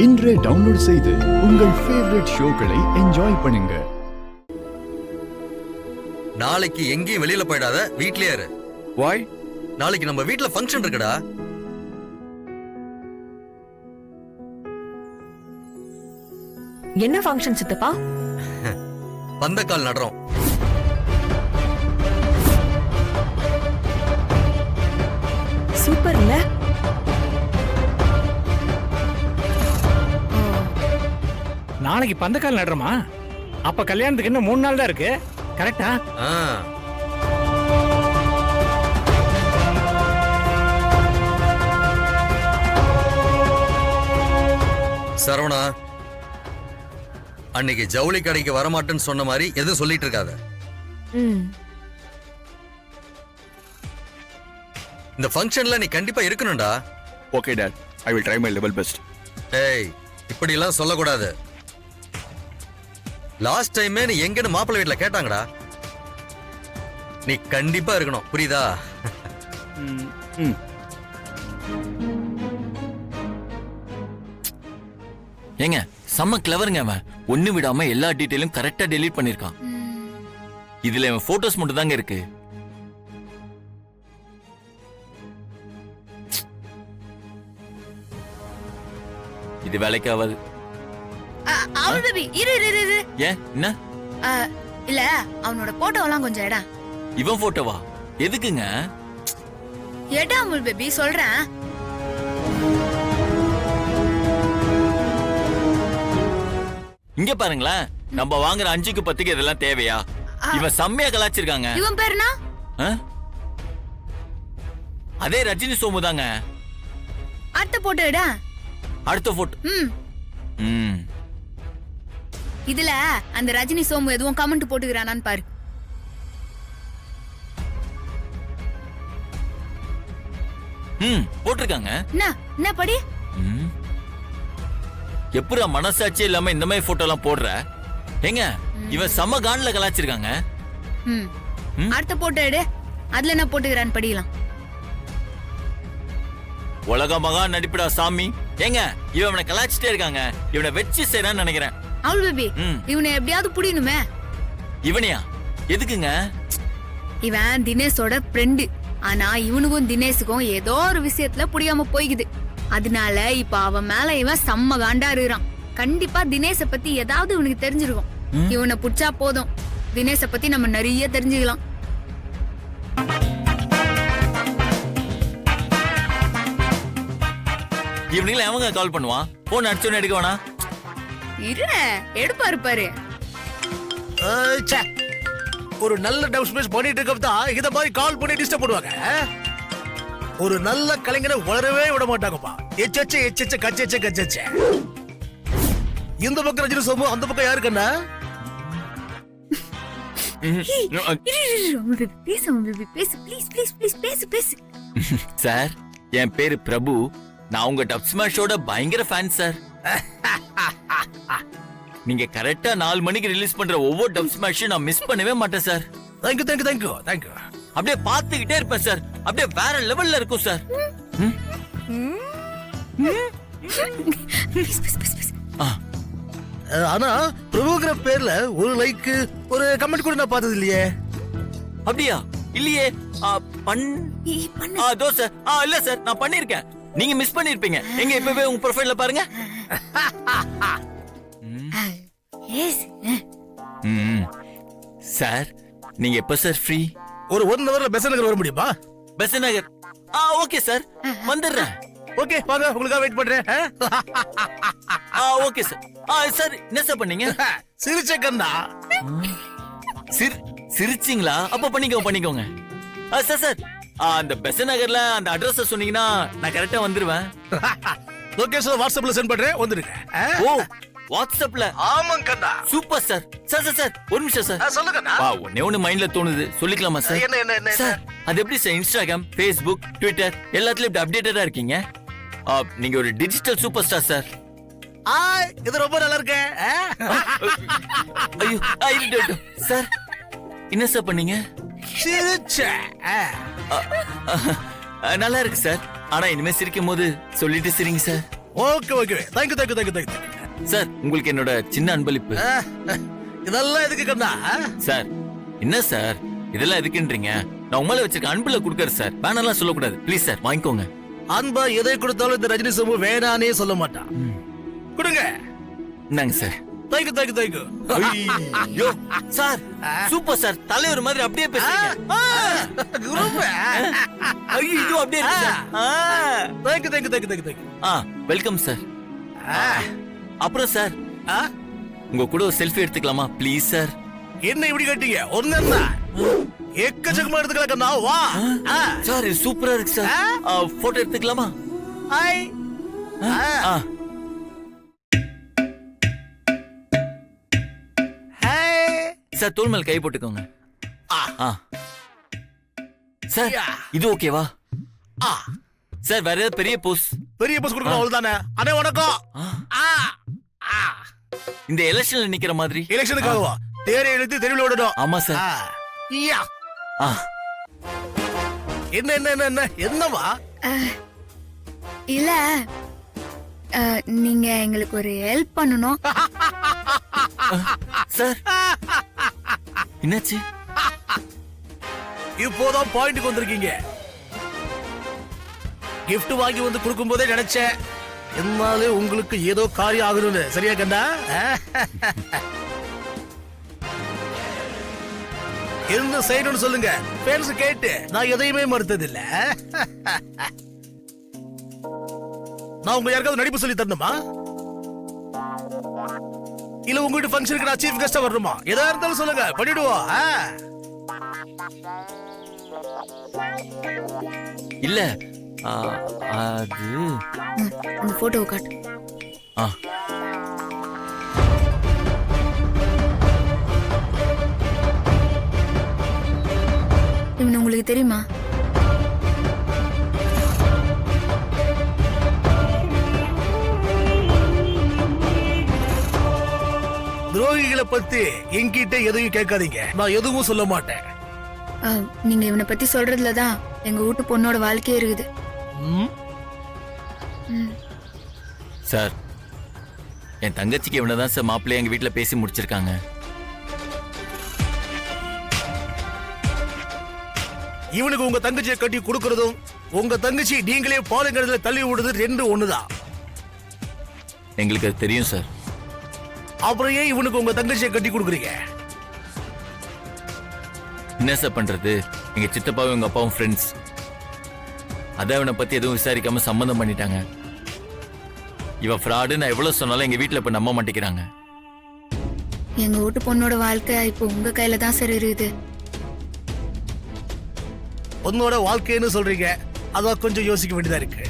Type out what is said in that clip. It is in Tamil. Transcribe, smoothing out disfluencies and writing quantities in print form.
இன்றே டவுன்லோட் செய்து உங்கள் ஃபேவரட் ஷோக்களை என்ஜாய் பண்ணுங்க. நாளைக்கு எங்கேயும் வெளியில போயிடாத, வீட்லயே இரு. வாய்? நாளைக்கு நம்ம வீட்ல ஃபங்க்ஷன் இருக்குடா. என்ன ஃபங்க்ஷன் சித்தப்பா? பந்தக்கால் நடுறோம். சூப்பர் இல்ல? நாளைக்கு பந்தக்கால் நடுறோமா? அப்ப கல்யாணத்துக்கு இன்னும் 3 நாள் தான் இருக்கு. கரெக்டா? சரவணா, அன்னைக்கு ஜவுளி கடைக்கு வரமாட்டேன்னு சொன்ன மாதிரி எதுவும் சொல்லிட்டு இருக்காத. இந்த ஃபங்க்ஷன்ல நீ கண்டிப்பா இருக்கணும்டா. Okay dad, I will try my level best. ஏய், இப்படி எல்லாம் சொல்லக்கூடாது. லாஸ்ட் டைமே நீ எங்கன்னு மாப்பிள்ளை வீட்டுல கேட்டாங்கடா. நீ கண்டிப்பா இருக்கணும், புரியுதா? ஏங்க செம்ம கிளவருங்க அவன். ஒண்ணு விடாம எல்லா டீடைலும் கரெக்டா டெலீட் பண்ணிருக்கான். இதுல அவன் போட்டோஸ் மட்டும் தாங்க இருக்கு. இது வேலைக்கு ஆகாது. ஏன் என்ன? இல்ல, அவனோட போட்டோலாம் கொஞ்சம் எடா. இவன் போட்டோவா? எதுக்குங்க? எடா அமுல் பேபி, சொல்றேன். இங்க பாருங்களேன், நம்ம வாங்குற 5க்கு 10க்கு இதெல்லாம் தேவையா? இவன் செம்மையா கலாச்சிருக்காங்க. இவன் பேருனா? அதே ரஜினி சோமு தாங்க. அடுத்த போட்டோ எடா. அடுத்த போட்டோ. இதுல அந்த ரஜினி சோமு எதுவும் கமெண்ட் போட்டுக்கிறானான்னு பாரு. போட்டிருக்காங்க. என்ன படி? எப்படா மனசாட்சி இல்லாம இந்த மாதிரி போட்டோ எல்லாம் போடுற? ஏங்க இவன் செம்ம கான்ல கலாச்சிருக்காங்க. அடுத்த போட்டோ எடு. அதுல என்ன போட்டுக்கிறான்னு படிக்கலாம். உலக மகா நடிப்புடா சாமி. ஏங்க இவனை கலாச்சிட்டே இருக்காங்க. இவனை வெச்சு செய்யறான்னு நினைக்கிறேன். அவுல் பேபி, இவனை எப்படியாவது புடியணுமே. இவனையா? எதுக்குங்க? இவன் தினேஷோட ஃப்ரெண்டு. ஆனா இவனுக்கும் தினேஷுக்கும் ஏதோ ஒரு விஷயத்துல புடியாம போய்க்குது. அதனால இப்ப அவன் மேல இவன் செம்ம காண்டா இருக்கிறான். கண்டிப்பா தினேஷ பத்தி ஏதாவது இவனுக்கு தெரிஞ்சிருக்கும். இவனை புடிச்சா போதும், தினேஷ பத்தி நம்ம நிறைய தெரிஞ்சுக்கலாம். இவனுங்கள அவங்க கால் பண்ணுவான். போன் அடிச்சோன்னு எடுக்க வேணா? எடுப்பாரு பாரு. ஒரு நல்ல டப் ஸ்பேஸ் பண்ணிட்டு இருக்கா இத மாதிரி கால் பண்ணி டிஸ்டர்ப் பண்ணுவாங்க. ஒரு நல்ல கலைஞரை வளரவே விட மாட்டாங்கப்பா. எச்சச்ச எச்சச்ச கச்சச்ச கச்சச்ச. இந்த பக்கம் ரஜினி சோமு, அந்த பக்கம் யாரு கண்ணா? சார், என் பேரு பிரபு. நான் உங்க டப் ஸ்மாஷோட பயங்கர ஃபேன் சார். நீங்க கரெக்டா 4 மணிக்கு ரிலீஸ் பண்ற ஒவ்வொரு டப் ஸ்மாஷையும் நான் மிஸ் பண்ணவே மாட்டேன் sir. Thank you thank you thank you thank you. அப்படியே பார்த்துக்கிட்டே இருப்பேன் சார். அப்படியே வேற லெவல்ல இருக்கும் சார். ஆனா பிரபுங்கிற பேர்ல ஒரு லைக் ஒரு கமெண்ட் கூட நான் பார்த்தது இல்லையே. அப்படியா? இல்லையே. தோசை இல்ல சார், நான் பண்ணிருக்கேன். நீங்க மிஸ் பண்ணிருப்பீங்க. எங்க இப்பவே உங்க ப்ரொஃபைல்ல பாருங்க. சார், நீங்க எப்ப சார் ஃப்ரீ? ஒரு 1 ஹவர்ல பெசன்ட் நகர் வர முடியுமா? பெசன்ட் நகர்? ஓகே சார், வந்துடுறேன். ஓகே வாங்க, உங்களுக்காக வெயிட் பண்றேன். Okay sir. சார் என்ன சார் பண்ணீங்க? சிரிச்ச கண்ணா. சிரிச்சிங்களா? அப்ப பண்ணிக்கோங்க. சார் சார், அந்த பெசன்ட் நகர்ல அந்த அட்ரஸ் சொன்னீங்கன்னா நான் கரெக்டா வந்துருவேன். லொகேஷன் வாட்ஸ்அப்ல சென்ட் பண்றேன், வந்துருங்க. ஓ, வாட்ஸ்அப்ல? ஆமாங்க கண்ணா. Super sir. சார் ஒரு நிமிஷம் சார். சொல்லுங்க. ஒண்ணே மைண்ட்ல தோணுது, சொல்லிக்கலாமா சார்? என்ன சார், அது எப்படி சார் இன்ஸ்டாகிராம், ஃபேஸ்புக், ட்விட்டர் எல்லாத்துலயும் இப்படி அப்டேட்டடா இருக்கீங்க? நீங்க ஒரு டிஜிட்டல் சூப்பர் ஸ்டார் சார். இது ரொம்ப நல்லா இருக்கு. ஐயோ சார், என்ன சார் பண்ணீங்க? சிரிச்ச. நல்லா இருக்கு சார். ஆனா இனிமே சிரிக்கும் போது சொல்லிட்டு சிரிங்க sir. Okay okay thank you thank you thank you thank you sir உங்களுக்கு என்னோட சின்ன அன்பளிப்பு. இதெல்லாம் எதுக்கு கண்ணா? சார் என்ன சார் இதெல்லாம் எதுக்குன்றீங்க? நான் உங்களை வச்சிருக்க அன்புல கொடுக்கறேன் சார். வேணாம்லாம் சொல்லக்கூடாது. ப்ளீஸ் சார் வாங்கிக்கோங்க. அன்பா எதை கொடுத்தாலும் இந்த ரஜினி சமூக வேணானே சொல்ல மாட்டான். கொடுங்க. இந்தாங்க சார். Thank you thank you thank you. ஐயோ சார் சூப்பர் சார். தலைவர் மாதிரி அப்படியே பேசுறீங்க. குரூப். ஐயோ அப்படியே இருக்கு sir. Thank you thank you thank you thank you thank you. Welcome sir. அப்புறம் சார் உங்க கூட ஒரு செல்ஃபி எடுத்துக்கலாமா ப்ளீஸ் சார்? என்ன இப்படி கட்டீங்க? ஒண்ணு எக்கச்சக்கமா எடுத்துக்கலாம் கண்ணா. வா சார் இது சூப்பரா இருக்கு சார். போட்டோ எடுத்துக்கலாமா? ஹாய். சார் தோள் மேல் கை போட்டுக்கோங்க. சார் இது ஓகேவா? சார் வேற ஏதாவது பெரிய போஸ்? பெரிய பஸ் கொடுக்கணும் அவ்வளவுதானே. அண்ணே வணக்கம். இந்த எலெக்ஷன்ல நிக்கிற மாதிரி. எலெக்ஷனுக்காகவா? தேரை எழுத்து தெருவில் விடணும். ஆமா சார். ஐயா. என்ன என்ன என்ன என்ன என்னவா? இல்ல நீங்க எங்களுக்கு ஒரு ஹெல்ப் பண்ணணும். சார் என்னாச்சு? இப்போதான் பாயிண்ட்க்கு வந்திருக்கீங்க. gift வாங்கி வந்து கொடுக்கும் போதே நினைச்சேன் என்னாலே உங்களுக்கு ஏதோ காரியம் ஆகணும்னு. சரியா கண்டா? என்ன செய்யணும்னு சொல்லுங்க. ஃபேன்ஸ் கேட்டு நான் எதையுமே மறுத்ததில்ல. நான் உங்க யாருக்காவது நடிப்பு சொல்லி தரணுமா? இல்ல உங்க வீட்டு ஃபங்க்ஷனுக்கு நான் சீஃப் கெஸ்டா வரணுமா? எதா இருந்தாலும் சொல்லுங்க, பண்ணிடுவோம். இல்ல அது அந்த போட்டோவை காட்டு. இவன் உங்களுக்கு தெரியுமா? துரோகிகளை பத்தி என்கிட்ட எதையும் கேட்காதீங்க. நான் எதுவும் சொல்ல மாட்டேன். நீங்க இவனை பத்தி சொல்றதுலதான் எங்க வீட்டு பொண்ணோட வாழ்க்கையே இருக்குது. சார் என் தங்கச்சிக்கு இவனதான் சார் மாப்பிள்ளைய எங்க வீட்டுல பேசி முடிச்சிருக்காங்க. இவனுக்கு உங்க தங்கச்சியை கட்டி கொடுக்கறதும் உங்க தங்கச்சி நீங்களே பாலுங்கிறதுல தள்ளி விடுறது ரெண்டு ஒண்ணுதான். எங்களுக்கு அது தெரியும் சார். அப்புறம் ஏன் இவனுக்கு உங்க தங்கச்சியை கட்டி கொடுக்குறீங்க? என்ன சார் பண்றது? எங்க சித்தப்பாவும் எங்க அப்பாவும் ஃப்ரெண்ட்ஸ். அதான் இவனை பத்தி எதுவும் விசாரிக்காம சம்மந்தம் பண்ணிட்டாங்க. இவ ஃப்ராடு நான் எவ்வளவு சொன்னாலும் எங்க வீட்டுல இப்ப நம்ப மாட்டேங்கிறாங்க. எங்க வீட்டு பொண்ணோட வாழ்க்கை இப்போ உங்க கையில தான் சார் இருக்குது. உன்னோட வாழ்க்கைன்னு சொல்றீங்க, அதான் கொஞ்சம் யோசிக்க வேண்டியதா இருக்கு.